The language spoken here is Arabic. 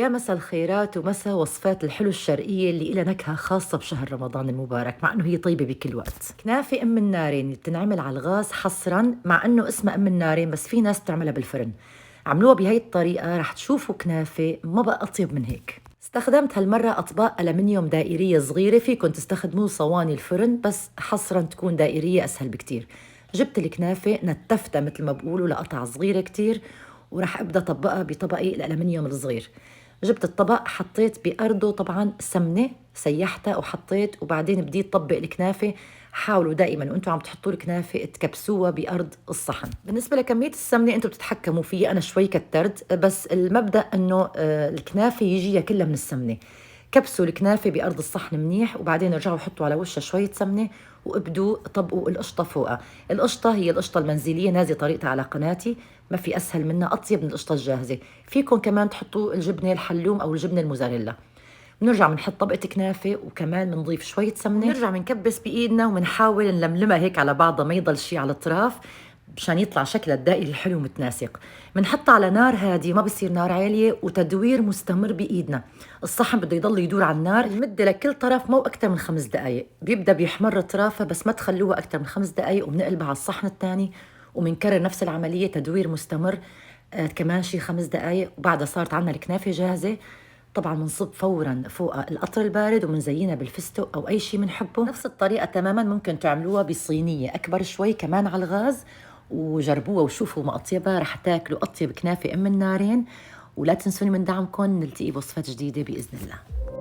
يا مساء الخيرات ومساء وصفات الحلو الشرقية اللي إلها نكهة خاصة بشهر رمضان المبارك، مع إنه هي طيبة بكل وقت. كنافة أم النارين اللي بتنعمل على الغاز حصرا، مع إنه اسمها أم النارين بس في ناس بتعملها بالفرن. عملوها بهاي الطريقة رح تشوفوا كنافة ما بقى أطيب من هيك. استخدمت هالمرة أطباق ألمنيوم دائرية صغيرة، فيكن تستخدموا صواني الفرن بس حصرا تكون دائرية أسهل بكتير. جبت الكنافة نتفتها مثل ما بقولوا لقطع صغيرة كتير، وراح ابدا طبقها بطبقي الالمنيوم الصغير. جبت الطبق حطيت بأرضه طبعا سمنه، سيحتها وحطيت، وبعدين بديت طبق الكنافه. حاولوا دائما وانتم عم تحطوا الكنافه تكبسوها بأرض الصحن. بالنسبه لكميه السمنه انتم بتتحكموا فيها، انا شوي كترت، بس المبدأ انه الكنافه يجيها كلها من السمنه. كبسوا الكنافه بأرض الصحن منيح، وبعدين رجعوا حطوا على وشها شويه سمنه، وابدوا طبقوا القشطه فوقها. القشطه هي القشطه المنزليه، نازله طريقتها على قناتي، ما في اسهل منها، اطيب من القشطه الجاهزه. فيكم كمان تحطوا الجبنه الحلوم او الجبنه الموزاريلا. بنرجع بنحط طبقه كنافه، وكمان بنضيف شويه سمنه، بنرجع بنكبس بايدنا وبنحاول نلملمها هيك على بعضها، ما يضل شيء على الاطراف مشان يطلع شكلها الدائري الحلو ومتناسق. بنحطها على نار هاديه، ما بصير نار عاليه، وتدوير مستمر بايدنا. الصحن بده يضل يدور على النار المده لكل طرف مو اكثر من 5 دقائق. بيبدا بيحمر اطرافها بس ما تخلوها اكثر من 5 دقائق، وبنقلبها على الصحن الثاني وبنكرر نفس العمليه تدوير مستمر. كمان شي 5 دقائق، وبعدها صارت عنا الكنافه جاهزه. طبعا بنصب فورا فوق القطر البارد وبنزينها بالفستق او اي شيء بنحبه. نفس الطريقه تماما ممكن تعملوها بصينيه اكبر شوي كمان على الغاز، وجربوها وشوفوا ما اطيبها، رح تاكلوا اطيب كنافه ام النارين. ولا تنسوني من دعمكم، نلتقي بوصفات جديده باذن الله.